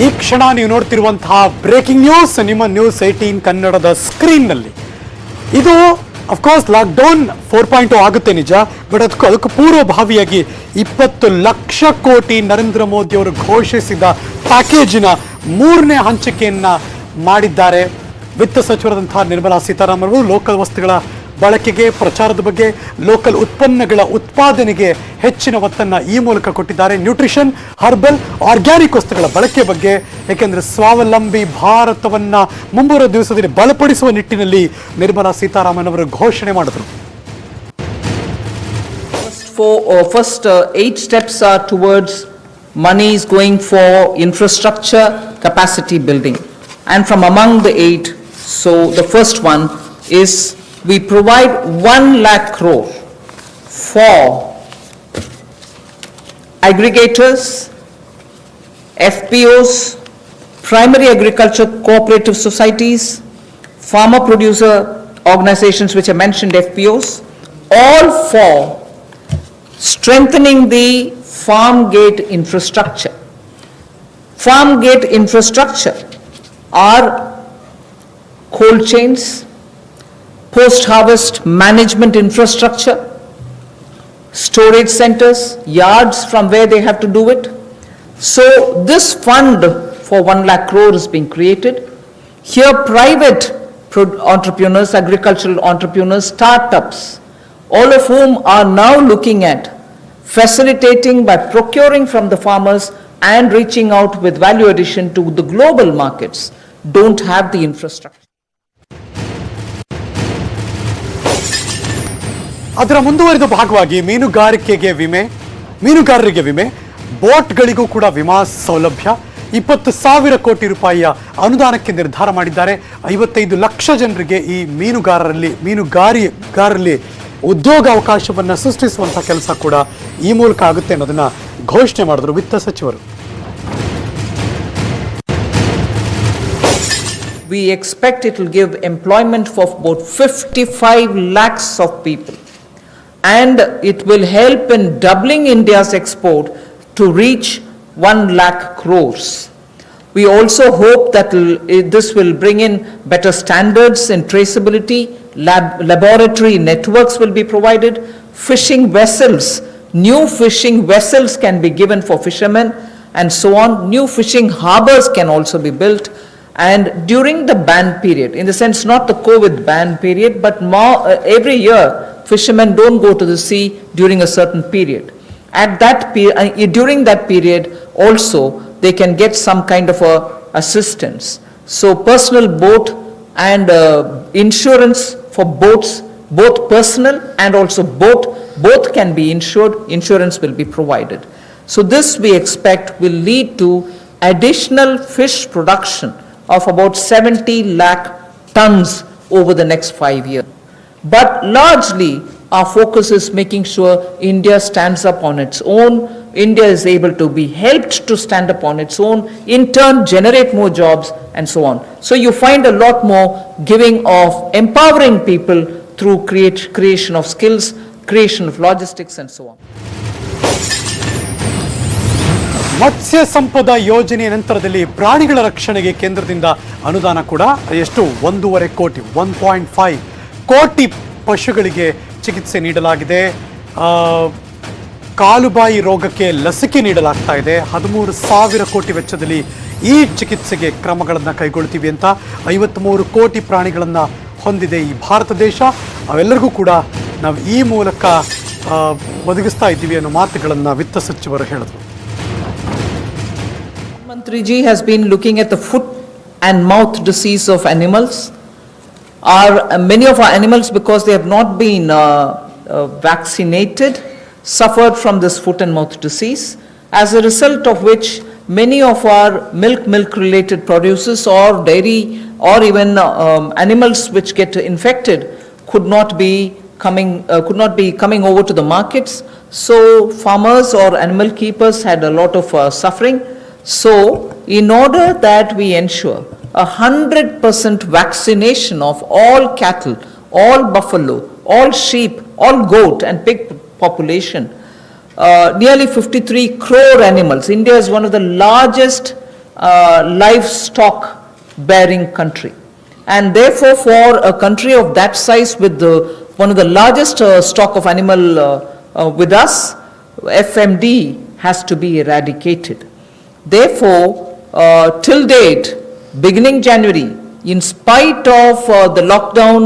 ಈ ಕ್ಷಣ ನೀವು ನೋಡ್ತಿರುವಂತಹ ಬ್ರೇಕಿಂಗ್ ನ್ಯೂಸ್ ನಿಮ್ಮ ನ್ಯೂಸ್ 18 ಕನ್ನಡದ ಸ್ಕ್ರೀನ್ನಲ್ಲಿ. ಇದು ಅಫ್ಕೋರ್ಸ್ ಲಾಕ್ಡೌನ್ 4.0 ಆಗುತ್ತೆ ನಿಜ, ಬಟ್ ಅದಕ್ಕೂ ಪೂರ್ವಭಾವಿಯಾಗಿ 20 ಲಕ್ಷ ಕೋಟಿ ನರೇಂದ್ರ ಮೋದಿ ಅವರು ಘೋಷಿಸಿದ ಪ್ಯಾಕೇಜಿನ 3ನೇ ಹಂಚಿಕೆಯನ್ನ ಮಾಡಿದ್ದಾರೆ. ವಿತ್ತ ಸಚಿವರಾದಂತಹ ನಿರ್ಮಲಾ ಸೀತಾರಾಮನ್ ಅವರು ಲೋಕಲ್ ವಸ್ತುಗಳ ಬಳಕೆಗೆ, ಪ್ರಚಾರದ ಬಗ್ಗೆ, ಲೋಕಲ್ ಉತ್ಪನ್ನಗಳ ಉತ್ಪಾದನೆಗೆ ಹೆಚ್ಚಿನ ಒತ್ತನ್ನು ಈ ಮೂಲಕ ಕೊಟ್ಟಿದ್ದಾರೆ. ನ್ಯೂಟ್ರಿಷನ್, ಹರ್ಬಲ್, ಆರ್ಗ್ಯಾನಿಕ್ ವಸ್ತುಗಳ ಬಳಕೆ ಬಗ್ಗೆ, ಏಕೆಂದರೆ ಸ್ವಾವಲಂಬಿ ಭಾರತವನ್ನು ಮುಂಬರುವ ದಿವಸದಲ್ಲಿ ಬಲಪಡಿಸುವ ನಿಟ್ಟಿನಲ್ಲಿ ನಿರ್ಮಲಾ ಸೀತಾರಾಮನ್ ಅವರು ಘೋಷಣೆ ಮಾಡಿದರು. First 8 steps are towards money is going for infrastructure capacity building, and from among the 8, so the first one is we provide 1 lakh crore for aggregators, FPOs, primary agriculture cooperative societies, farmer producer organizations which I mentioned, FPOs, all for strengthening the farm gate infrastructure. Farm gate infrastructure are cold chains, post-harvest management infrastructure, storage centers, yards from where they have to do it. So this fund for 1 lakh crore is being created. Here private entrepreneurs, agricultural entrepreneurs, startups, all of whom are now looking at facilitating by procuring from the farmers and reaching out with value addition to the global markets, don't have the infrastructure. ಅದರ ಮುಂದುವರಿದ ಭಾಗವಾಗಿ ಮೀನುಗಾರರಿಗೆ ವಿಮೆ, ಬೋಟ್ಗಳಿಗೂ ಕೂಡ ವಿಮಾ ಸೌಲಭ್ಯ, 20,000 ಕೋಟಿ ರೂಪಾಯಿಯ ಅನುದಾನಕ್ಕೆ ನಿರ್ಧಾರ ಮಾಡಿದ್ದಾರೆ. 55 ಲಕ್ಷ ಜನರಿಗೆ ಈ ಮೀನುಗಾರರಲ್ಲಿ ಉದ್ಯೋಗಾವಕಾಶವನ್ನು ಸೃಷ್ಟಿಸುವಂಥ ಕೆಲಸ ಕೂಡ ಈ ಮೂಲಕ ಆಗುತ್ತೆ ಅನ್ನೋದನ್ನ ಘೋಷಣೆ ಮಾಡಿದ್ರು ವಿತ್ತ ಸಚಿವರು. We expect it will give employment for about 55 lakhs of people, and it will help in doubling India's export to reach 1 lakh crores. We also hope that this will bring in better standards in traceability, laboratory networks will be provided, fishing vessels, new fishing vessels can be given for fishermen and so on. New fishing harbors can also be built. And during the ban period, in the sense not the COVID ban period, but every year fishermen don't go to the sea during a certain period. During that period also they can get some kind of assistance. So personal boat and insurance for boats, both personal and also both can be insured. Insurance will be provided. So this we expect will lead to additional fish production of about 70 lakh tons over the next 5 years. But largely our focus is making sure India stands up on its own. India is able to be helped to stand up on its own, in turn generate more jobs and so on. So you find a lot more giving of empowering people through creation of skills, creation of logistics and so on. ಮತ್ಸ್ಯ ಸಂಪದ ಯೋಜನೆಯ ನಂತರದಲ್ಲಿ ಪ್ರಾಣಿಗಳ ರಕ್ಷಣೆಗೆ ಕೇಂದ್ರದಿಂದ ಅನುದಾನ ಕೂಡ ಎಷ್ಟು 1.5 ಕೋಟಿ 1.5 ಕೋಟಿ ಪಶುಗಳಿಗೆ ಚಿಕಿತ್ಸೆ ನೀಡಲಾಗಿದೆ. ಕಾಲುಬಾಯಿ ರೋಗಕ್ಕೆ ಲಸಿಕೆ ನೀಡಲಾಗ್ತಾ ಇದೆ. 13,000 ಕೋಟಿ ವೆಚ್ಚದಲ್ಲಿ ಈ ಚಿಕಿತ್ಸೆಗೆ ಕ್ರಮಗಳನ್ನು ಕೈಗೊಳ್ತೀವಿ ಅಂತ 53 ಕೋಟಿ ಪ್ರಾಣಿಗಳನ್ನು ಹೊಂದಿದೆ ಈ ಭಾರತ ದೇಶ. ಅವೆಲ್ಲರಿಗೂ ಕೂಡ ನಾವು ಈ ಮೂಲಕ ಒದಗಿಸ್ತಾ ಇದ್ದೀವಿ ಅನ್ನೋ ಮಾತುಗಳನ್ನು ವಿತ್ತ ಸಚಿವರು ಹೇಳಿದರು. Mantriji has been looking at the foot and mouth disease of animals. Many of our animals, because they have not been vaccinated, suffered from this foot and mouth disease, as a result of which many of our milk related producers or dairy or even animals which get infected could not be coming over to the markets. So farmers or animal keepers had a lot of suffering. So in order that we ensure 100% vaccination of all cattle, all buffalo, all sheep, all goat and pig population, nearly 53 crore animals. India is one of the largest livestock bearing country. And therefore, for a country of that size with one of the largest stock of animal with us, FMD has to be eradicated. Therefore, till date, beginning January, in spite of the lockdown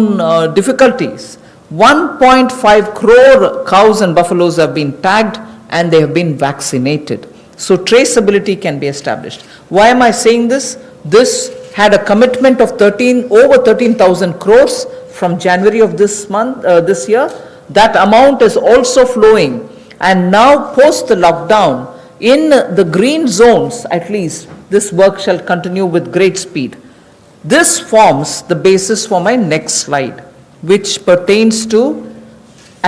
difficulties, 1.5 crore cows and buffaloes have been tagged and they have been vaccinated. So traceability can be established. Why am I saying this? This had a commitment of over 13,000 crores from January of this year. That amount is also flowing, and now post the lockdown, in the green zones at least, this work shall continue with great speed. This forms the basis for my next slide, which pertains to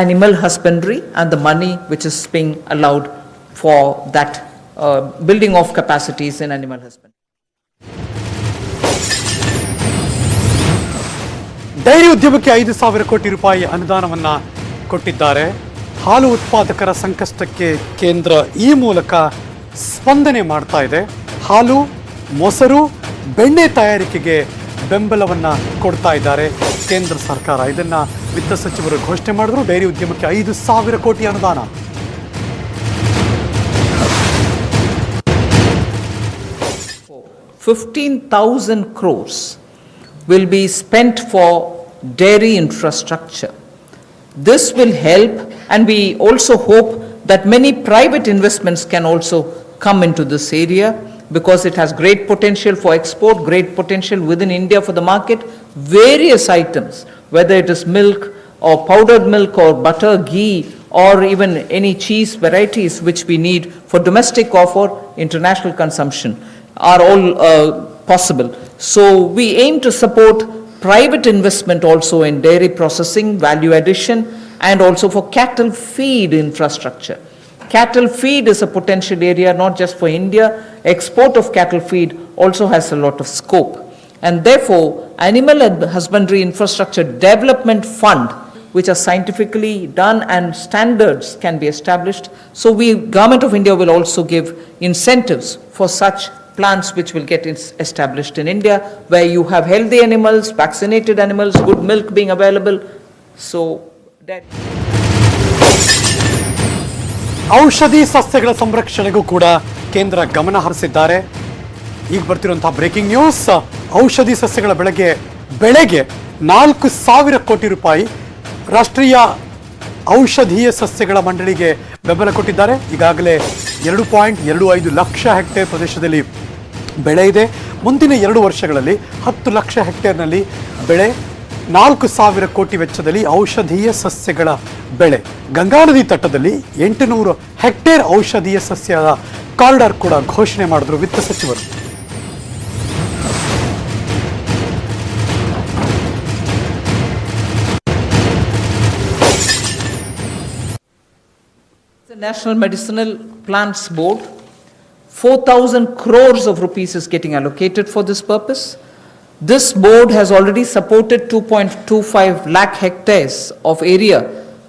animal husbandry and the money which is being allowed for that building of capacities in animal husbandry. Dairy ಉದ್ಯಮಕ್ಕೆ 5,000 ಕೋಟಿ ರೂಪಾಯಿ ಅನುದಾನವನ್ನ ಕೊಟ್ಟಿದ್ದಾರೆ. ಹಾಲು ಉತ್ಪಾದಕರ ಸಂಕಷ್ಟಕ್ಕೆ ಕೇಂದ್ರ ಈ ಮೂಲಕ ಸ್ಪಂದನೆ ಮಾಡ್ತಾ ಇದೆ. ಹಾಲು, ಮೊಸರು, ಬೆಣ್ಣೆ ತಯಾರಿಕೆಗೆ ಬೆಂಬಲವನ್ನ ಕೊಡ್ತಾ ಇದ್ದಾರೆ ಕೇಂದ್ರ ಸರ್ಕಾರ. ಇದನ್ನ ವಿತ್ತ ಸಚಿವರು ಘೋಷಣೆ ಮಾಡಿದ್ರು. ಡೈರಿ ಉದ್ಯಮಕ್ಕೆ 5,000 ಕೋಟಿ ಅನುದಾನ. $15,000 crores will be spent for dairy infrastructure. This will help, and we also hope that many private investments can also come into this area, because it has great potential for export, great potential within India for the market. Various items, whether it is milk or powdered milk or butter, ghee, or even any cheese varieties which we need for domestic or for international consumption, are all possible. So we aim to support private investment also in dairy processing, value addition, and also for cattle feed infrastructure. Cattle feed is a potential area not just for India. Export of cattle feed also has a lot of scope. And therefore, Animal Husbandry Infrastructure Development Fund, which are scientifically done and standards can be established. So Government of India will also give incentives for such plants which will get established in India, where you have healthy animals, vaccinated animals, good milk being available. So that ಔಷಧಿ ಸಸ್ಯಗಳ ಸಂರಕ್ಷಣೆಗೂ ಕೂಡ ಕೇಂದ್ರ ಗಮನ ಹರಿಸಿದ್ದಾರೆ. ಈಗ ಬರ್ತಿರುವಂತಹ breaking news. ಔಷಧಿ ಸಸ್ಯಗಳ ಬೆಳೆಗೆ 4,000 ಕೋಟಿ ರೂಪಾಯಿ ರಾಷ್ಟ್ರೀಯ ಔಷಧೀಯ ಸಸ್ಯಗಳ ಮಂಡಳಿಗೆ ಬೆಂಬಲ ಕೊಟ್ಟಿದ್ದಾರೆ. ಈಗಾಗಲೇ 2.25 ಲಕ್ಷ ಹೆಕ್ಟೇರ್ ಪ್ರದೇಶದಲ್ಲಿ ಬೆಳೆ ಇದೆ. ಮುಂದಿನ 2 ವರ್ಷಗಳಲ್ಲಿ 10 ಲಕ್ಷ ಹೆಕ್ಟೇರ್ನಲ್ಲಿ ಬೆಳೆ, 4,000 ಕೋಟಿ ವೆಚ್ಚದಲ್ಲಿ ಔಷಧೀಯ ಸಸ್ಯಗಳ ಬೆಳೆ. ಗಂಗಾ ನದಿ ತಟದಲ್ಲಿ 800 ಹೆಕ್ಟೇರ್ ಔಷಧೀಯ ಸಸ್ಯದ ಕಾರಿಡಾರ್ ಕೂಡ ಘೋಷಣೆ ಮಾಡಿದ್ರು ವಿತ್ತ ಸಚಿವರು. The National Medicinal Plants Board, 4,000 crores of rupees is getting allocated for this purpose. This board has already supported 2.25 lakh hectares of area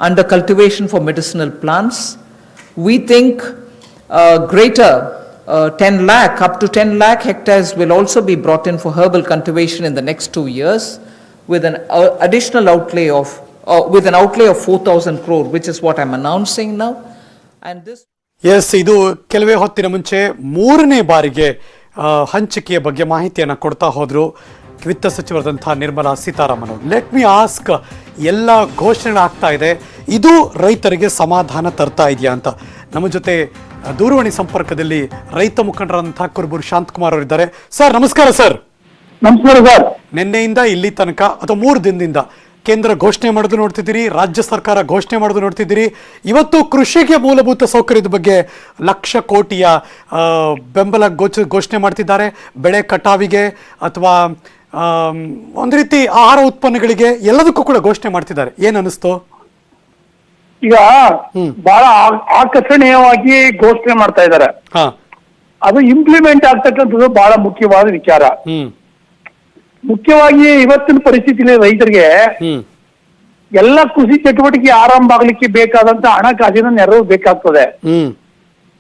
under cultivation for medicinal plants. We think greater 10 lakh, up to 10 lakh hectares will also be brought in for herbal cultivation in the next 2 years, with an additional outlay of, with an outlay of 4,000 crore, which is what I'm announcing now. And this ಇದು ಕೆಲವೇ ಹೊತ್ತಿನ ಮುಂಚೆ 3ನೇ ಬಾರಿಗೆ ಹಂಚಿಕೆಯ ಬಗ್ಗೆ ಮಾಹಿತಿಯನ್ನು ಕೊಡ್ತಾ ಹೋದ್ರು ವಿತ್ತ ಸಚಿವರಾದಂತಹ ನಿರ್ಮಲಾ ಸೀತಾರಾಮನ್ ಅವರು. ಲೆಟ್ ಮಿ ಆಸ್ಕ್, ಎಲ್ಲ ಘೋಷಣೆಗಳಾಗ್ತಾ ಇದೆ, ಇದು ರೈತರಿಗೆ ಸಮಾಧಾನ ತರ್ತಾ ಇದೆಯಾ ಅಂತ. ನಮ್ಮ ಜೊತೆ ದೂರವಾಣಿ ಸಂಪರ್ಕದಲ್ಲಿ ರೈತ ಮುಖಂಡರಾದಂತಹ ಕುರುಬೂರು ಶಾಂತಕುಮಾರ್ ಅವರಿದ್ದಾರೆ. ಸರ್ ನಮಸ್ಕಾರ. ಸರ್ ನಮಸ್ಕಾರ ಸರ್. ನಿನ್ನೆಯಿಂದ ಇಲ್ಲಿ ತನಕ ಅಥವಾ 3 ದಿನದಿಂದ ಕೇಂದ್ರ ಘೋಷಣೆ ಮಾಡೋದು ನೋಡ್ತಿದ್ದೀರಿ, ರಾಜ್ಯ ಸರ್ಕಾರ ಘೋಷಣೆ ಮಾಡೋದು ನೋಡ್ತಿದ್ದೀರಿ. ಇವತ್ತು ಕೃಷಿಗೆ ಮೂಲಭೂತ ಸೌಕರ್ಯದ ಬಗ್ಗೆ 1 ಲಕ್ಷ ಕೋಟಿಯ ಬೆಂಬಲ ಘೋಷಣೆ ಮಾಡ್ತಿದ್ದಾರೆ. ಬೆಳೆ ಕಟಾವಿಗೆ ಅಥವಾ ಒಂದು ರೀತಿ ಆಹಾರ ಉತ್ಪನ್ನಗಳಿಗೆ ಎಲ್ಲದಕ್ಕೂ ಕೂಡ ಘೋಷಣೆ ಮಾಡ್ತಿದ್ದಾರೆ. ಏನ್ ಅನಿಸ್ತು? ಈಗ ಬಹಳ ಆಕರ್ಷಣೀಯವಾಗಿ ಘೋಷಣೆ ಮಾಡ್ತಾ ಇದ್ದಾರೆ. ಅದು ಇಂಪ್ಲಿಮೆಂಟ್ ಆಗ್ತಕ್ಕಂಥದ್ದು ಬಹಳ ಮುಖ್ಯವಾದ ವಿಚಾರ. ಮುಖ್ಯವಾಗಿ ಇವತ್ತಿನ ಪರಿಸ್ಥಿತಿಯಲ್ಲಿ ರೈತರಿಗೆ ಎಲ್ಲ ಕೃಷಿ ಚಟುವಟಿಕೆ ಆರಂಭ ಆಗ್ಲಿಕ್ಕೆ ಬೇಕಾದಂತ ಹಣಕಾಸಿನ ನೆರವು ಬೇಕಾಗ್ತದೆ.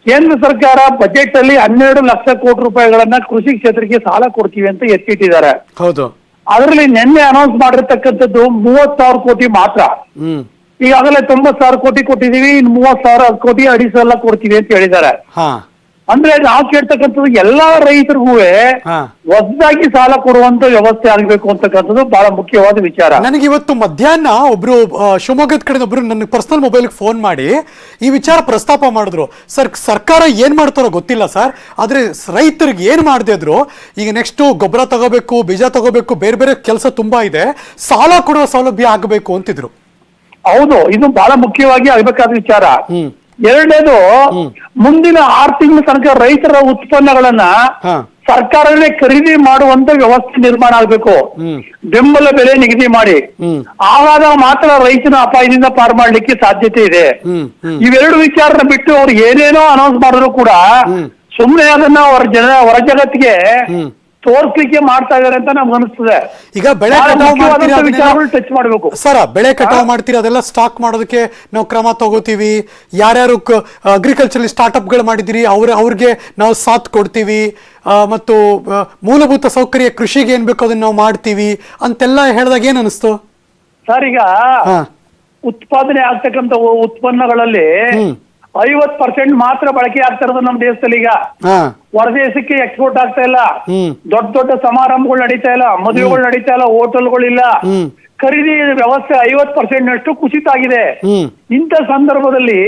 ಕೇಂದ್ರ ಸರ್ಕಾರ ಬಜೆಟ್ ಅಲ್ಲಿ 12 ಲಕ್ಷ ಕೋಟಿ ರೂಪಾಯಿಗಳನ್ನ ಕೃಷಿ ಕ್ಷೇತ್ರಕ್ಕೆ ಸಾಲ ಕೊಡ್ತೀವಿ ಅಂತ ಎತ್ತಿಟ್ಟಿದ್ದಾರೆ. ಹೌದು. ಅದರಲ್ಲಿ ನಿನ್ನೆ ಅನೌನ್ಸ್ ಮಾಡಿರ್ತಕ್ಕಂಥದ್ದು 30,000 ಕೋಟಿ ಮಾತ್ರ. ಈಗಾಗಲೇ 90,000 ಕೋಟಿ ಕೊಟ್ಟಿದೀವಿ, ಇನ್ನು 30,000 ಕೋಟಿ ಅಡಿಸಲ್ಲ ಕೊಡ್ತೀವಿ ಅಂತ ಹೇಳಿದ್ದಾರೆ. ಅಂದ್ರೆ ನಾವು ಕೇಳ್ತಕ್ಕಂಥದ್ದು ಎಲ್ಲಾ ರೈತರಿಗೂ ಹೊಸದಾಗಿ ಸಾಲ ಕೊಡುವಂತ ವ್ಯವಸ್ಥೆ ಆಗ್ಬೇಕು ಅಂತಕ್ಕಂಥದ್ದು ಬಹಳ ಮುಖ್ಯವಾದ ವಿಚಾರ. ನನಗೆ ಇವತ್ತು ಮಧ್ಯಾಹ್ನ ಒಬ್ರು ಶಿವಮೊಗ್ಗದ ಕಡೆ ಒಬ್ರು ನನ್ನ ಪರ್ಸನಲ್ ಮೊಬೈಲ್ ಫೋನ್ ಮಾಡಿ ಈ ವಿಚಾರ ಪ್ರಸ್ತಾಪ ಮಾಡಿದ್ರು. ಸರ್ಕಾರ ಏನ್ ಮಾಡ್ತಾರೋ ಗೊತ್ತಿಲ್ಲ ಸರ್, ಆದ್ರೆ ರೈತರಿಗೆ ಏನ್ ಮಾಡದೇ ಇದ್ರು ಈಗ ನೆಕ್ಸ್ಟ್ ಗೊಬ್ಬರ ತಗೋಬೇಕು, ಬೀಜ ತಗೋಬೇಕು, ಬೇರೆ ಬೇರೆ ಕೆಲಸ ತುಂಬಾ ಇದೆ, ಸಾಲ ಕೊಡುವ ಸೌಲಭ್ಯ ಆಗಬೇಕು ಅಂತಿದ್ರು. ಹೌದು, ಇದು ಬಹಳ ಮುಖ್ಯವಾಗಿ ಆಗ್ಬೇಕಾದ ವಿಚಾರ. ಎರಡನೇದು, ಮುಂದಿನ 6 ತಿಂಗಳ ತನಕ ರೈತರ ಉತ್ಪನ್ನಗಳನ್ನ ಸರ್ಕಾರನೇ ಖರೀದಿ ಮಾಡುವಂತ ವ್ಯವಸ್ಥೆ ನಿರ್ಮಾಣ ಆಗ್ಬೇಕು. ಬೆಂಬಲ ಬೆಲೆ ನಿಗದಿ ಮಾಡಿ, ಆವಾಗ ಮಾತ್ರ ರೈತನ ಅಪಾಯದಿಂದ ಪಾರು ಮಾಡ್ಲಿಕ್ಕೆ ಸಾಧ್ಯತೆ ಇದೆ. ಇವೆರಡು ವಿಚಾರನ ಬಿಟ್ಟು ಅವ್ರು ಏನೇನೋ ಅನೌನ್ಸ್ ಮಾಡಿದ್ರು ಕೂಡ ಸುಮ್ಮನೆ ಅದನ್ನ ಹೊರ ಜಗತ್ತಿಗೆ ತೋರ್ಸ್ಲಿಕ್ಕೆ ಮಾಡ್ತಾ ಇದಾರೆ ಅಂತ ನಮ್ಗೆ ಅನಿಸ್ತದೆ. ಈಗ ಬೆಳೆ ಟಚ್ ಮಾಡಬೇಕು ಸರ್, ಬೆಳೆ ಕಟಾವ್ ಮಾಡ್ತೀರಿ, ಅದೆಲ್ಲ ಸ್ಟಾಕ್ ಮಾಡೋದಕ್ಕೆ ನಾವು ಕ್ರಮ ತಗೋತೀವಿ. ಯಾರ್ಯಾರು ಅಗ್ರಿಕಲ್ಚರ್ ಸ್ಟಾರ್ಟ್ಅಪ್ ಗಳು ಮಾಡಿದಿರಿ ಅವ್ರಿಗೆ ನಾವು ಸಾಥ್ ಕೊಡ್ತೀವಿ, ಮತ್ತು ಮೂಲಭೂತ ಸೌಕರ್ಯ ಕೃಷಿಗೆ ಏನ್ ಬೇಕು ಅದನ್ನ ನಾವು ಮಾಡ್ತೀವಿ ಅಂತೆಲ್ಲ ಹೇಳಿದಾಗ ಏನ್ ಅನಿಸ್ತು ಸರ್? ಈಗ ಉತ್ಪಾದನೆ ಆಗ್ತಕ್ಕಂಥ ಉತ್ಪನ್ನಗಳಲ್ಲಿ 50% ಮಾತ್ರ ಬಳಕೆ ಆಗ್ತಾ ಇರೋದು ನಮ್ಮ ದೇಶದಲ್ಲಿ. ಈಗ ಹೊರದೇಶಕ್ಕೆ ಎಕ್ಸ್ಪೋರ್ಟ್ ಆಗ್ತಾ ಇಲ್ಲ, ದೊಡ್ಡ ದೊಡ್ಡ ಸಮಾರಂಭಗಳು ನಡೀತಾ ಇಲ್ಲ, ಮದುವೆಗಳು ನಡೀತಾ ಇಲ್ಲ, ಹೋಟೆಲ್ಗಳಿಲ್ಲ, ಖರೀದಿ ವ್ಯವಸ್ಥೆ 50% ಕುಸಿತ ಆಗಿದೆ. ಇಂಥ ಸಂದರ್ಭದಲ್ಲಿ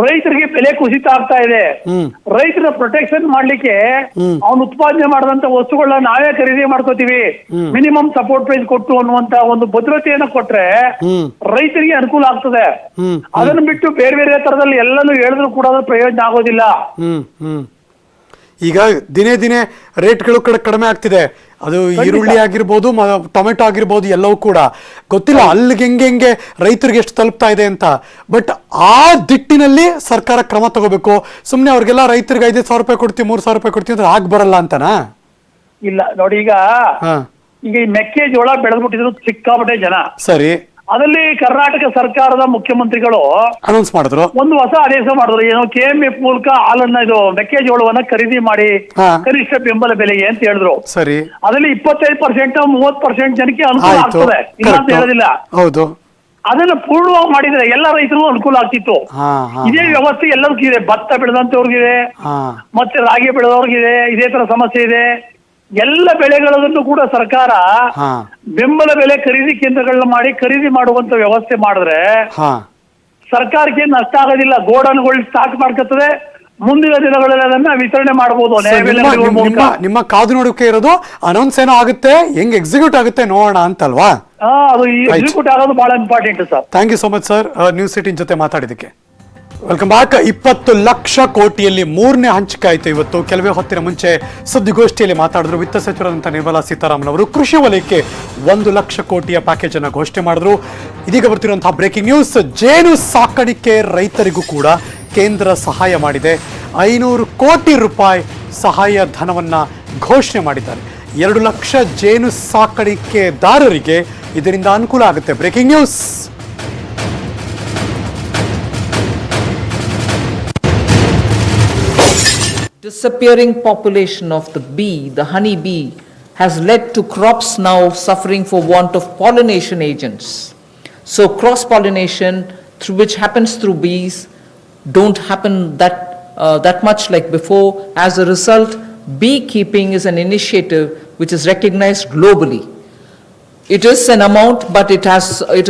ರೈತರಿಗೆ ಬೆಲೆ ಕುಸಿತ ಆಗ್ತಾ ಇದೆ. ರೈತರ ಪ್ರೊಟೆಕ್ಷನ್ ಮಾಡ್ಲಿಕ್ಕೆ ಅವನು ಉತ್ಪಾದನೆ ಮಾಡಿದಂತ ವಸ್ತುಗಳನ್ನ ನಾವೇ ಖರೀದಿ ಮಾಡ್ಕೋತೀವಿ, ಮಿನಿಮಮ್ ಸಪೋರ್ಟ್ ಪ್ರೈಸ್ ಕೊಟ್ಟು ಅನ್ನುವಂತ ಒಂದು ಭದ್ರತೆಯನ್ನ ಕೊಟ್ರೆ ರೈತರಿಗೆ ಅನುಕೂಲ ಆಗ್ತದೆ. ಅದನ್ನು ಬಿಟ್ಟು ಬೇರೆ ಬೇರೆ ತರದಲ್ಲಿ ಎಲ್ಲಾನು ಹೇಳಿದ್ರು ಕೂಡ ಪ್ರಯೋಜನ ಆಗೋದಿಲ್ಲ. ಈಗ ದಿನೇ ದಿನೇ ರೇಟ್ಗಳು ಕಡಿಮೆ ಆಗ್ತಿದೆ. ಅದು ಈರುಳ್ಳಿ ಆಗಿರ್ಬೋದು, ಟೊಮೆಟೊ ಆಗಿರ್ಬೋದು, ಎಲ್ಲವೂ ಕೂಡ ಗೊತ್ತಿಲ್ಲ ಅಲ್ಲಿಗೆ ಹೆಂಗೆ ರೈತರಿಗೆ ಎಷ್ಟು ತಲುಪ್ತಾ ಇದೆ ಅಂತ. ಬಟ್ ಆ ದಿಟ್ಟಿನಲ್ಲಿ ಸರ್ಕಾರ ಕ್ರಮ ತಗೋಬೇಕು. ಸುಮ್ನೆ ಅವ್ರಿಗೆಲ್ಲ ರೈತರಿಗೆ 5,000 ರೂಪಾಯಿ ಕೊಡ್ತೀವಿ, 3,000 ರೂಪಾಯಿ ಕೊಡ್ತೀವಿ ಅಂದ್ರೆ ಆಗ್ ಬರಲ್ಲ ಅಂತನಾ? ಇಲ್ಲ ನೋಡಿ, ಈಗ ಈ ಮೆಕ್ಕೆಜೋಳ ಬೆಳೆದ್ಬಿಟ್ಟಿದ್ರು ಸಿಕ್ಕಾಪಟ್ಟೆ ಜನ. ಸರಿ, ಅದರಲ್ಲಿ ಕರ್ನಾಟಕ ಸರ್ಕಾರದ ಮುಖ್ಯಮಂತ್ರಿಗಳು ಅನೌನ್ಸ್ ಮಾಡಿದ್ರು, ಒಂದು ಹೊಸ ಆದೇಶ ಮಾಡಿದ್ರು. ಏನೋ KMF ಮೂಲಕ ಹಾಲನ್ನ ಇದು ಮೆಕ್ಕೆಜೋಳವನ್ನ ಖರೀದಿ ಮಾಡಿ ಕನಿಷ್ಠ ಬೆಂಬಲ ಬೆಲೆಗೆ ಅಂತ ಹೇಳಿದ್ರು. ಸರಿ, ಅದರಲ್ಲಿ 25% 30% ಜನಕ್ಕೆ ಅನುಕೂಲ ಆಗ್ತದೆ, ಇಲ್ಲ ಅಂತ ಹೇಳೋದಿಲ್ಲ. ಹೌದು, ಅದನ್ನ ಪೂರ್ಣವಾಗಿ ಮಾಡಿದ್ರೆ ಎಲ್ಲ ರೈತರಿಗೂ ಅನುಕೂಲ ಆಗ್ತಿತ್ತು. ಇದೇ ವ್ಯವಸ್ಥೆ ಎಲ್ಲರಿಗೂ ಇದೆ. ಭತ್ತ ಬೆಳೆದಂತವ್ರಿಗಿದೆ, ಮತ್ತೆ ರಾಗಿ ಬೆಳೆದವ್ರಿಗಿದೆ, ಇದೇ ತರ ಸಮಸ್ಯೆ ಇದೆ. ಎಲ್ಲ ಬೆಳೆಗಳನ್ನು ಕೂಡ ಸರ್ಕಾರ ಬೆಂಬಲ ಬೆಲೆ ಖರೀದಿ ಕೇಂದ್ರಗಳನ್ನ ಮಾಡಿ ಖರೀದಿ ಮಾಡುವಂತ ವ್ಯವಸ್ಥೆ ಮಾಡಿದ್ರೆ ಸರ್ಕಾರಕ್ಕೆ ನಷ್ಟ ಆಗೋದಿಲ್ಲ. ಗೋಡನ್ಗಳು ಸ್ಟಾಕ್ ಮಾಡ್ಕೊತದೆ, ಮುಂದಿನ ದಿನಗಳಲ್ಲಿ ಅದನ್ನ ವಿತರಣೆ ಮಾಡಬಹುದು. ನಿಮ್ಮ ಕಾದು ನೋಡೋಕೆ ಇರೋದು ಅನೌನ್ಸ್ ಏನೋ ಆಗುತ್ತೆ, ಹೆಂಗ್ ಎಕ್ಸಿಕ್ಯೂಟ್ ಆಗುತ್ತೆ ನೋಡೋಣ ಅಂತಲ್ವಾ? ಅದು ಎಕ್ಸಿಕ್ಯೂಟ್ ಆಗೋದು ಬಹಳ important sir. Thank you so much sir, News18 ಜೊತೆ ಮಾತಾಡಿದಕ್ಕೆ. Welcome back. 20 ಲಕ್ಷ ಕೋಟಿಯಲ್ಲಿ 3ನೇ ಹಂಚಿಕೆ ಆಯಿತು ಇವತ್ತು. ಕೆಲವೇ ಹೊತ್ತಿನ ಮುಂಚೆ ಸುದ್ದಿಗೋಷ್ಠಿಯಲ್ಲಿ ಮಾತಾಡಿದ್ರು ವಿತ್ತ ಸಚಿವರಾದಂಥ ನಿರ್ಮಲಾ ಸೀತಾರಾಮನ್ ಅವರು. ಕೃಷಿ ವಲಯಕ್ಕೆ 1 ಲಕ್ಷ ಕೋಟಿಯ ಪ್ಯಾಕೇಜ್ ಅನ್ನು ಘೋಷಣೆ ಮಾಡಿದ್ರು. ಇದೀಗ ಬರ್ತಿರುವಂತಹ ಬ್ರೇಕಿಂಗ್ ನ್ಯೂಸ್, ಜೇನು ಸಾಕಾಣಿಕೆ ರೈತರಿಗೂ ಕೂಡ ಕೇಂದ್ರ ಸಹಾಯ ಮಾಡಿದೆ. 500 ಕೋಟಿ ರೂಪಾಯಿ ಸಹಾಯ ಧನವನ್ನ ಘೋಷಣೆ ಮಾಡಿದ್ದಾರೆ. 2 ಲಕ್ಷ ಜೇನು ಸಾಕಾಣಿಕೆದಾರರಿಗೆ ಇದರಿಂದ ಅನುಕೂಲ ಆಗುತ್ತೆ. Breaking news. Disappearing population of the bee, the honey bee, has led to crops now suffering for want of pollination agents. So cross-pollination, which happens through bees, don't happen that much like before. As a result, beekeeping is an initiative which is recognized globally. It is an amount, but it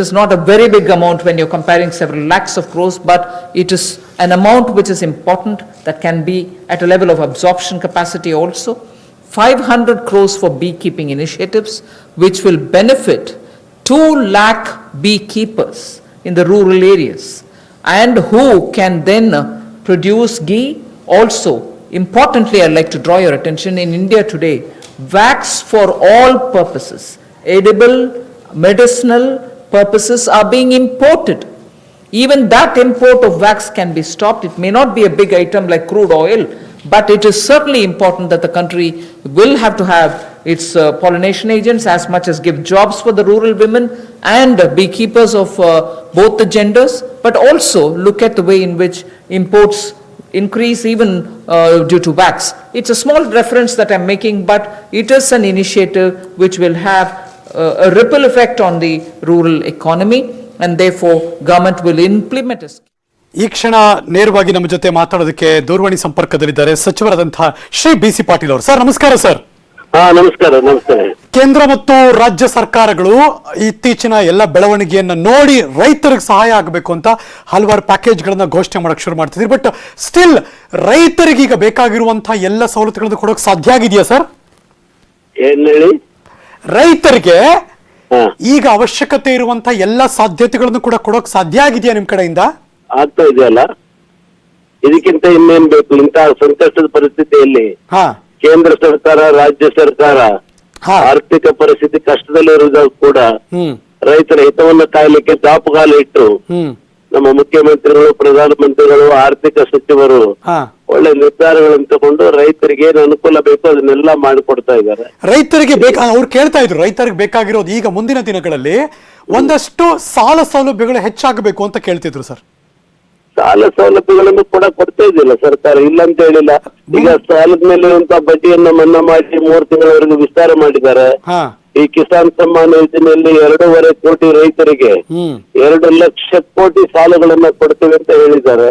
is not a very big amount when you're comparing several lakhs of crores, but it is an amount which is important, that can be at a level of absorption capacity also. 500 crores for beekeeping initiatives, which will benefit 2 lakh beekeepers in the rural areas, and who can then produce ghee. Also, importantly, I'd like to draw your attention, in India today, wax for all purposes, edible, medicinal purposes, are being imported. Even that import of wax can be stopped. It may not be a big item like crude oil, but it is certainly important that the country will have to have its pollination agents, as much as give jobs for the rural women and beekeepers of both the genders, but also look at the way in which imports increase even due to wax. It's a small reference that I'm making, but it is an initiative which will have a ripple effect on the rural economy, and therefore government will implement a scheme. ಈ ಕ್ಷಣ ನೇರವಾಗಿ ನಮ್ಮ ಜೊತೆ ಮಾತಾಡೋದಕ್ಕೆ ದೂರವಾಣಿ ಸಂಪರ್ಕದಲ್ಲಿದ್ದಾರೆ ಸಚಿವರಾದಂತಹ Shri BC Patil ಅವರು. Sir ನಮಸ್ಕಾರ ಸರ್. ನಮಸ್ಕಾರ. ನಮಸ್ಕಾರ. ಕೇಂದ್ರ ಮತ್ತು ರಾಜ್ಯ ಸರ್ಕಾರಗಳು ಇತ್ತೀಚಿನ ಎಲ್ಲ ಬೆಳವಣಿಗೆಯನ್ನ ನೋಡಿ ರೈತರಿಗೆ ಸಹಾಯ ಆಗಬೇಕು ಅಂತ ಹಲವಾರು ಪ್ಯಾಕೇಜ್ಗಳನ್ನ ಘೋಷಣೆ ಮಾಡಕ್ ಶುರು ಮಾಡ್ತಿದ್ರಿ. ಬಟ್ ಸ್ಟಿಲ್ ರೈತರಿಗೆ ಈಗ ಬೇಕಾಗಿರುವಂತಹ ಎಲ್ಲ ಸವಲತ್ತುಗಳನ್ನು ಕೊಡೋಕೆ ಸಾಧ್ಯ ಆಗಿದೆಯಾ ಸರ್? ಏನ್ ಹೇಳಿ? ರೈತರಿಗೆ ಈಗ ಅವಶ್ಯಕತೆ ಇರುವಂತಹ ಎಲ್ಲ ಸಾಧ್ಯತೆಗಳನ್ನು ಕೂಡ ಕೊಡೋಕೆ ಸಾಧ್ಯ ಆಗಿದೆಯಾ ನಿಮ್ ಕಡೆಯಿಂದ? ಆಗ್ತಾ ಇದೆಯಲ್ಲ, ಇದಕ್ಕಿಂತ ಇನ್ನೇನ್ ಬೇಕು? ಇಂತಹ ಸಂಕಷ್ಟದ ಪರಿಸ್ಥಿತಿಯಲ್ಲಿ ಕೇಂದ್ರ ಸರ್ಕಾರ, ರಾಜ್ಯ ಸರ್ಕಾರ ಆರ್ಥಿಕ ಪರಿಸ್ಥಿತಿ ಕಷ್ಟದಲ್ಲಿರುವುದಾಗ ಕೂಡ ರೈತರ ಹಿತವನ್ನು ಕಾಯಲಿಕ್ಕೆ ದಾಪುಗಾಲ ಇಟ್ಟು ನಮ್ಮ ಮುಖ್ಯಮಂತ್ರಿಗಳು, ಪ್ರಧಾನಮಂತ್ರಿಗಳು, ಆರ್ಥಿಕ ಸಚಿವರು ಒಳ್ಳೆ ನಿರ್ಧಾರಗಳನ್ನು ತಗೊಂಡು ರೈತರಿಗೆ ಏನು ಅನುಕೂಲ ಬೇಕು ಅದನ್ನೆಲ್ಲ ಮಾಡಿಕೊಡ್ತಾ ಇದ್ದಾರೆ. ರೈತರಿಗೆ ಅವ್ರು ಕೇಳ್ತಾ ಇದ್ರು ರೈತರಿಗೆ ಬೇಕಾಗಿರೋದು ಈಗ ಮುಂದಿನ ದಿನಗಳಲ್ಲಿ ಒಂದಷ್ಟು ಸಾಲ ಸೌಲಭ್ಯಗಳು ಹೆಚ್ಚಾಗಬೇಕು ಅಂತ ಕೇಳ್ತಿದ್ರು ಸರ್. ಸಾಲ ಸೌಲಭ್ಯಗಳನ್ನು ಕೂಡ ಕೊಡ್ತಾ ಇದ್ದಿಲ್ಲ ಸರ್ಕಾರ, ಇಲ್ಲ ಅಂತ ಹೇಳಿಲ್ಲ. ಈಗ ಸಾಲದ ಮೇಲೆ ಇರುವಂತಹ ಬಡ್ಡಿಯನ್ನು ಮನ್ನಾ ಮಾಡಿ 3 ತಿಂಗಳವರೆಗೂ ವಿಸ್ತಾರ ಮಾಡಿದ್ದಾರೆ. ಈ ಕಿಸಾನ್ ಸಮ್ಮಾನ್ ಯೋಜನೆಯಲ್ಲಿ 2.5 ಕೋಟಿ ರೈತರಿಗೆ 2 ಲಕ್ಷ ಕೋಟಿ ಸಾಲಗಳನ್ನ ಕೊಡ್ತೇವೆ ಅಂತ ಹೇಳಿದ್ದಾರೆ.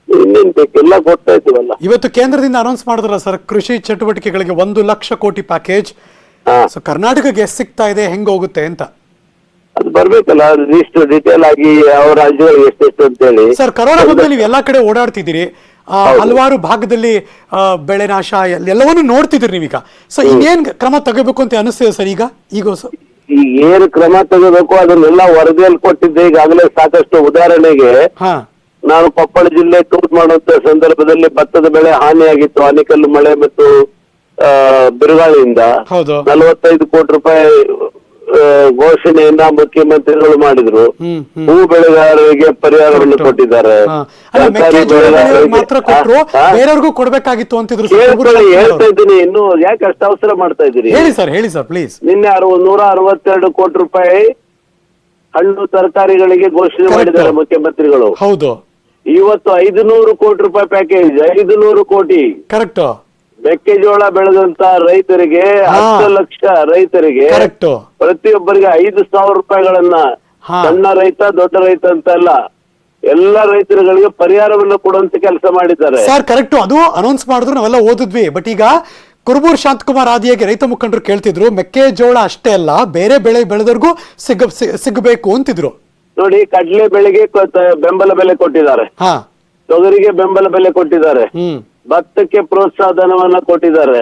ಇನ್ನೇನ್ ಬೇಕೆಲ್ಲ ಕೊಡ್ತಾ ಇದ್ದೀವಲ್ಲ. ಇವತ್ತು ಕೇಂದ್ರದಿಂದ ಅನೌನ್ಸ್ ಮಾಡಿದ್ರಲ್ಲ ಸರ್, ಕೃಷಿ ಚಟುವಟಿಕೆಗಳಿಗೆ 1 ಲಕ್ಷ ಕೋಟಿ ಪ್ಯಾಕೇಜ್. ಕರ್ನಾಟಕಕ್ಕೆ ಎಷ್ಟು ಸಿಗ್ತಾ ಇದೆ, ಹೆಂಗ್ ಹೋಗುತ್ತೆ ಅಂತ ಅದು ಬರ್ಬೇಕಲ್ಲ, ಇಷ್ಟು ಡೀಟೇಲ್ ಆಗಿ ಯಾವ ರಾಜ್ಯಗಳಿಗೆ ಎಷ್ಟೆಷ್ಟು ಅಂತ ಹೇಳಿ. ಸರ್, ಕರೋನಾ ಬಂದಲ್ಲಿ ನೀವು ಎಲ್ಲಾ ಕಡೆ ಓಡಾಡ್ತಿದ್ದೀರಿ, ಹಲವಾರು ಭಾಗದಲ್ಲಿ ಬೆಳೆ ನಾಶ ಎಲ್ಲವನ್ನೂ ನೋಡ್ತಿದ್ದೀರಿ ನೀವೀಗ. ಸೊ ಇನ್ನೇನ್ ಕ್ರಮ ತಗೋಬೇಕು ಅಂತ ಅನಿಸ್ತದೆ ಸರ್ ಈಗ? ಈಗ ಏನು ಕ್ರಮ ತಗೋಬೇಕು ಅದನ್ನೆಲ್ಲ ವರದಿಯಲ್ಲಿ ಕೊಟ್ಟಿದ್ದೆ ಈಗಾಗಲೇ ಸಾಕಷ್ಟು. ಉದಾಹರಣೆಗೆ ನಾನು ಕೊಪ್ಪಳ ಜಿಲ್ಲೆ ಟೂರ್ ಮಾಡುವಂತ ಸಂದರ್ಭದಲ್ಲಿ ಭತ್ತದ ಬೆಳೆ ಹಾನಿಯಾಗಿತ್ತು ಆನೆಕಲ್ಲು ಮಳೆ ಮತ್ತು ಬಿರುಗಾಳಿಯಿಂದ. 45 ಕೋಟಿ ರೂಪಾಯಿ ಘೋಷಣೆಯನ್ನ ಮುಖ್ಯಮಂತ್ರಿಗಳು ಮಾಡಿದ್ರು. ಹೂ ಬೆಳೆಗಾರರಿಗೆ ಪರಿಹಾರವನ್ನು ಕೊಟ್ಟಿದ್ದಾರೆ. ಬೇರೆಯವ್ರಿಗೂ ಕೊಡ್ಬೇಕಾಗಿತ್ತು ಅಂತಿದ್ರು. ಹೇಳ್ತಾ ಇದ್ದೀನಿ, ಇನ್ನು ಯಾಕೆ ಅಷ್ಟು ಅವಸರ ಮಾಡ್ತಾ ಇದ್ದೀರಿ? ಹೇಳಿ ಸರ್, ಹೇಳಿ ಸರ್ ಪ್ಲೀಸ್. ನಿನ್ನೆ 162 ಕೋಟಿ ರೂಪಾಯಿ ಹಣ್ಣು ತರಕಾರಿಗಳಿಗೆ ಘೋಷಣೆ ಮಾಡಿದ್ದಾರೆ ಮುಖ್ಯಮಂತ್ರಿಗಳು. ಹೌದು. ಇವತ್ತು 500 ಕೋಟಿ ರೂಪಾಯಿ ಪ್ಯಾಕೇಜ್, 500 ಕೋಟಿ. ಕರೆಕ್ಟ್. ಮೆಕ್ಕೆಜೋಳ ಬೆಳೆದಂತ ರೈತರಿಗೆ 10 ಲಕ್ಷ ರೈತರಿಗೆ ಪ್ರತಿಯೊಬ್ಬರಿಗೆ 5,000 ರೂಪಾಯಿಗಳನ್ನ, ಸಣ್ಣ ರೈತ ದೊಡ್ಡ ರೈತ ಅಂತ ಅಲ್ಲ, ಎಲ್ಲ ರೈತರುಗಳಿಗೆ ಪರಿಹಾರವನ್ನು ಕೊಡುವಂತ ಕೆಲಸ ಮಾಡಿದ್ದಾರೆ ಸರ್. ಕರೆಕ್ಟ್. ಅದು ಅನೌನ್ಸ್ ಮಾಡಿದ್ರು, ನಾವೆಲ್ಲ ಓದಿದ್ವಿ. ಬಟ್ ಈಗ ಕುರುಬೂರ್ ಶಾಂತಕುಮಾರ್ ಆದಿಯಾಗಿ ರೈತ ಮುಖಂಡರು ಕೇಳ್ತಿದ್ರು, ಮೆಕ್ಕೆಜೋಳ ಅಷ್ಟೇ ಅಲ್ಲ ಬೇರೆ ಬೆಳೆ ಬೆಳೆದವ್ರಿಗೂ ಸಿಗಬೇಕು ಅಂತಿದ್ರು. ನೋಡಿ, ಕಡ್ಲೆ ಬೆಳೆಗೆ ಬೆಂಬಲ ಬೆಲೆ ಕೊಟ್ಟಿದ್ದಾರೆ, ತೊಗರಿಗೆ ಬೆಂಬಲ ಬೆಲೆ ಕೊಟ್ಟಿದ್ದಾರೆ, ಭತ್ತಕ್ಕೆ ಪ್ರೋತ್ಸಾಹ ಧನವನ್ನ ಕೊಟ್ಟಿದ್ದಾರೆ,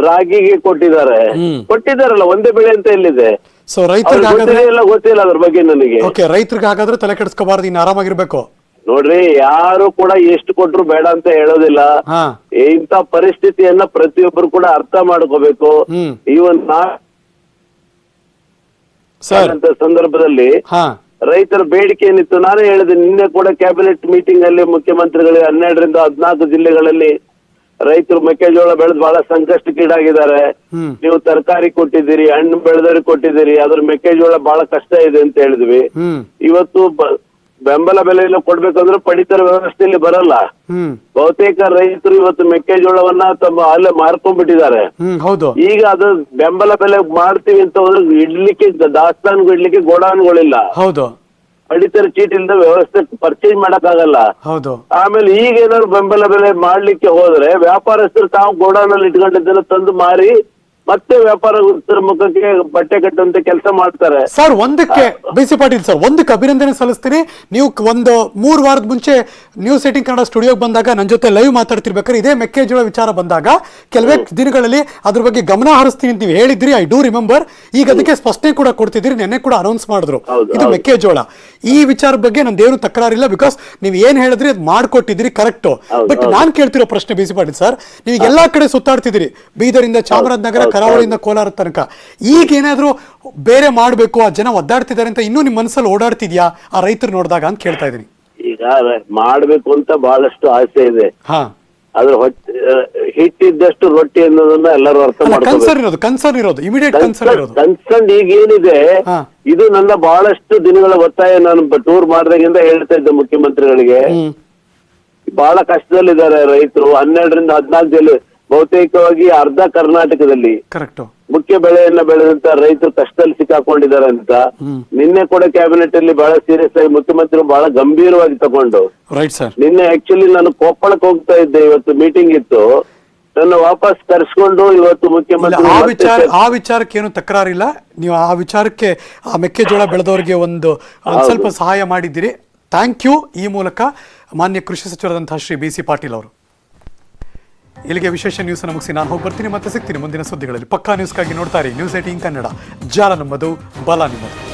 ರಾಗಿಗೆ ಕೊಟ್ಟಿದ್ದಾರಲ್ಲ, ಒಂದೇ ಬೆಳೆ ಅಂತ ಎಲ್ಲಿದೆ? ಸೊ ರೈತರಿಗೆ ಗೊತ್ತಿಲ್ಲ ಅದ್ರ ಬಗ್ಗೆ ನನಗೆ. ರೈತರಿಗೆ ಹಾಗಾದ್ರೆ ತಲೆ ಕೆಡಿಸ್ಕೋಬಾರ್ದು, ಇನ್ನು ಆರಾಮಾಗಿರ್ಬೇಕು. ನೋಡ್ರಿ, ಯಾರು ಕೂಡ ಎಷ್ಟು ಕೊಟ್ರು ಬೇಡ ಅಂತ ಹೇಳೋದಿಲ್ಲ. ಇಂಥ ಪರಿಸ್ಥಿತಿಯನ್ನ ಪ್ರತಿಯೊಬ್ಬರು ಕೂಡ ಅರ್ಥ ಮಾಡ್ಕೋಬೇಕು. ಈವನ್ ಸಂದರ್ಭದಲ್ಲಿ ರೈತರ ಬೇಡಿಕೆ ಏನಿತ್ತು ನಾನೇ ಹೇಳಿದೆ. ನಿನ್ನೆ ಕೂಡ ಕ್ಯಾಬಿನೆಟ್ ಮೀಟಿಂಗ್ ಅಲ್ಲಿ ಮುಖ್ಯಮಂತ್ರಿಗಳಿಗೆ 12 ರಿಂದ 14 ಜಿಲ್ಲೆಗಳಲ್ಲಿ ರೈತರು ಮೆಕ್ಕೆಜೋಳ ಬೆಳೆದು ಬಹಳ ಸಂಕಷ್ಟಕ್ಕೀಡಾಗಿದ್ದಾರೆ. ನೀವು ತರಕಾರಿ ಕೊಟ್ಟಿದ್ದೀರಿ, ಹಣ್ಣು ಬೆಳೆದವ್ರಿಗೆ ಕೊಟ್ಟಿದ್ದೀರಿ, ಅದ್ರ ಮೆಕ್ಕೆಜೋಳ ಬಹಳ ಕಷ್ಟ ಇದೆ ಅಂತ ಹೇಳಿದ್ವಿ. ಇವತ್ತು ಬೆಂಬಲ ಬೆಲೆಯನ್ನು ಕೊಡ್ಬೇಕಂದ್ರೆ ಪಡಿತರ ವ್ಯವಸ್ಥೆಯಲ್ಲಿ ಬರಲ್ಲ. ಬಹುತೇಕ ರೈತರು ಇವತ್ತು ಮೆಕ್ಕೆಜೋಳವನ್ನ ತಮ್ಮ ಅಲ್ಲೇ ಮಾರ್ಕೊಂಡ್ಬಿಟ್ಟಿದ್ದಾರೆ. ಈಗ ಅದು ಬೆಂಬಲ ಬೆಲೆ ಮಾಡ್ತೀವಿ ಅಂತ ಹೋದ್ರೆ ಇಡ್ಲಿಕ್ಕೆ ದಾಸ್ತಾನು ಇಡ್ಲಿಕ್ಕೆ ಗೋಡಾನುಗಳಿಲ್ಲ. ಪಡಿತರ ಚೀಟ್ ಇಲ್ಲದ ವ್ಯವಸ್ಥೆ ಪರ್ಚೇಸ್ ಮಾಡಕ್ ಆಗಲ್ಲ. ಆಮೇಲೆ ಈಗ ಏನಾದ್ರು ಬೆಂಬಲ ಬೆಲೆ ಮಾಡ್ಲಿಕ್ಕೆ ಹೋದ್ರೆ ವ್ಯಾಪಾರಸ್ಥರು ತಾವು ಗೋಡಾನಲ್ಲಿ ಇಟ್ಕೊಂಡಿದ್ದನ್ನ ತಂದು ಮಾರಿ ಮತ್ತೆ ವ್ಯಾಪಾರಸ್ಥರ ಮುಖಕ್ಕೆ ಬಟ್ಟೆ ಕಟ್ಟುವಂತ ಕೆಲಸ ಮಾಡ್ತಾರೆ. ಸರ್, ಒಂದಕ್ಕೆ BC ಪಾಟೀಲ್ ಸರ್, ಒಂದಕ್ಕೆ ಅಭಿನಂದನೆ ಸಲ್ಲಿಸ್ತೀನಿ. ನೀವು ಒಂದು 3 ವಾರದ ಮುಂಚೆ News18 ಕನ್ನಡ ಸ್ಟುಡಿಯೋಗೆ ಬಂದಾಗ ನನ್ನ ಜೊತೆ ಲೈವ್ ಮಾತಾಡ್ತಿರ್ಬೇಕಾದ್ರೆ ಇದೇ ಮೆಕ್ಕೆಜೋಳ ವಿಚಾರ ಬಂದಾಗ ಕೆಲವೇ ದಿನಗಳಲ್ಲಿ ಅದ್ರ ಬಗ್ಗೆ ಗಮನ ಹರಿಸ್ತೀನಿ ಅಂತ ನೀವು ಹೇಳಿದ್ರಿ. I do remember. ಈಗ ಅದಕ್ಕೆ ಸ್ಪಷ್ಟನೆ ಕೂಡ ಕೊಡ್ತಿದ್ರಿ, ನೆನ್ನೆ ಕೂಡ ಅನೌನ್ಸ್ ಮಾಡಿದ್ರು ಇದು ಮೆಕ್ಕೆಜೋಳ. ಈ ವಿಚಾರ ಬಗ್ಗೆ ನಂದೇನು ತಕರಾರಿಲ್ಲ, ಬಿಕಾಸ್ ನೀವು ಏನ್ ಹೇಳಿದ್ರಿ ಅದು ಮಾಡ್ಕೊಟ್ಟಿದ್ರಿ, ಕರೆಕ್ಟ್. ಬಟ್ ನಾನ್ ಕೇಳ್ತಿರೋ ಪ್ರಶ್ನೆ BC ಪಾಟೀಲ್ ಸರ್, ನೀವು ಎಲ್ಲಾ ಕಡೆ ಸುತ್ತಾಡ್ತಿದ್ದೀರಿ, ಬೀದರಿಂದ ಚಾಮರಾಜನಗರ, ಕರಾವಳಿಯಿಂದ ಕೋಲಾರ ತನಕ. ಈಗ ಏನಾದ್ರೂ ಬೇರೆ ಮಾಡ್ಬೇಕು, ಆ ಜನ ಒದ್ದಾಡ್ತಿದ್ದಾರೆ ಅಂತ ಇನ್ನೂ ನಿಮ್ ಮನಸ್ಸಲ್ಲಿ ಓಡಾಡ್ತಿದ್ಯಾ ಆ ರೈತರು ನೋಡಿದಾಗ ಅಂತ ಕೇಳ್ತಾ ಇದೀನಿ. ಈಗ ಮಾಡ್ಬೇಕು ಅಂತ ಬಹಳಷ್ಟು ಆಸೆ ಇದೆ. ಅದ್ರ ಹಿಟ್ಟಿದ್ದಷ್ಟು ರೊಟ್ಟಿ ಅನ್ನೋದನ್ನ ಎಲ್ಲರೂ ಅರ್ಥ ಮಾಡ್ತಾರೆ. ಕನ್ಸರ್ನ್ ಇರೋದು ಇಮಿಡಿಯೇಟ್ ಕನ್ಸರ್ನ್ ಈಗ ಏನಿದೆ, ಇದು ನನ್ನ ಬಹಳಷ್ಟು ದಿನಗಳ ಒತ್ತಾಯ. ನಾನು ಟೂರ್ ಮಾಡಿದಾಗಿಂದ ಹೇಳ್ತಾ ಇದ್ದೆ ಮುಖ್ಯಮಂತ್ರಿಗಳಿಗೆ, ಬಹಳ ಕಷ್ಟದಲ್ಲಿದ್ದಾರೆ ರೈತರು. 12ರಿಂದ 14 ಜಿಲ್ಲೆ, ಬಹುತೇಕವಾಗಿ ಅರ್ಧ ಕರ್ನಾಟಕದಲ್ಲಿ ಕರೆಕ್ಟ್ ಮುಖ್ಯ ಬೆಳೆಯನ್ನ ಬೆಳೆದಂತ ರೈತರು ಕಷ್ಟದಲ್ಲಿ ಸಿಕ್ಕಾಕೊಂಡಿದ್ದಾರೆ ಅಂತ ನಿನ್ನೆ ಕೂಡ ಕ್ಯಾಬಿನೆಟ್ ಅಲ್ಲಿ ಬಹಳ ಸೀರಿಯಸ್ ಆಗಿ ಮುಖ್ಯಮಂತ್ರಿ ಬಹಳ ಗಂಭೀರವಾಗಿ ತಗೊಂಡು, ರೈಟ್ ಸರ್. ನಿನ್ನೆ ಆಕ್ಚುಲಿ ನಾನು ಕೊಪ್ಪಳಕ್ಕೆ ಹೋಗ್ತಾ ಇದ್ದೆ, ಇವತ್ತು ಮೀಟಿಂಗ್ ಇತ್ತು, ನನ್ನ ವಾಪಸ್ ಕರ್ಸ್ಕೊಂಡು ಇವತ್ತು ಮುಖ್ಯಮಂತ್ರಿ ಆ ವಿಚಾರಕ್ಕೆ ಏನು ತಕರಾರಿಲ್ಲ. ನೀವು ಆ ವಿಚಾರಕ್ಕೆ ಆ ಮೆಕ್ಕೆಜೋಳ ಬೆಳೆದವರಿಗೆ ಒಂದು ಸ್ವಲ್ಪ ಸಹಾಯ ಮಾಡಿದ್ದೀರಿ. Thank you. ಈ ಮೂಲಕ ಮಾನ್ಯ ಕೃಷಿ ಸಚಿವರಾದಂತಹ ಶ್ರೀ BC ಪಾಟೀಲ್ ಅವರು. ಇಲ್ಲಿಗೆ ವಿಶೇಷ ನ್ಯೂಸ್ ಮುಗಿಸಿ ನಾನು ಹೋಗಿ ಬರ್ತೀನಿ, ಮತ್ತೆ ಸಿಗ್ತೀನಿ ಮುಂದಿನ ಸುದ್ದಿಗಳಲ್ಲಿ. ಪಕ್ಕಾ ನ್ಯೂಸ್ಗಾಗಿ ನೋಡ್ತಾ ಇರಿ News18 ಕನ್ನಡ. ಜಾಲ ನಮ್ಮದು, ಬಲ ನಿಮ್ಮದು.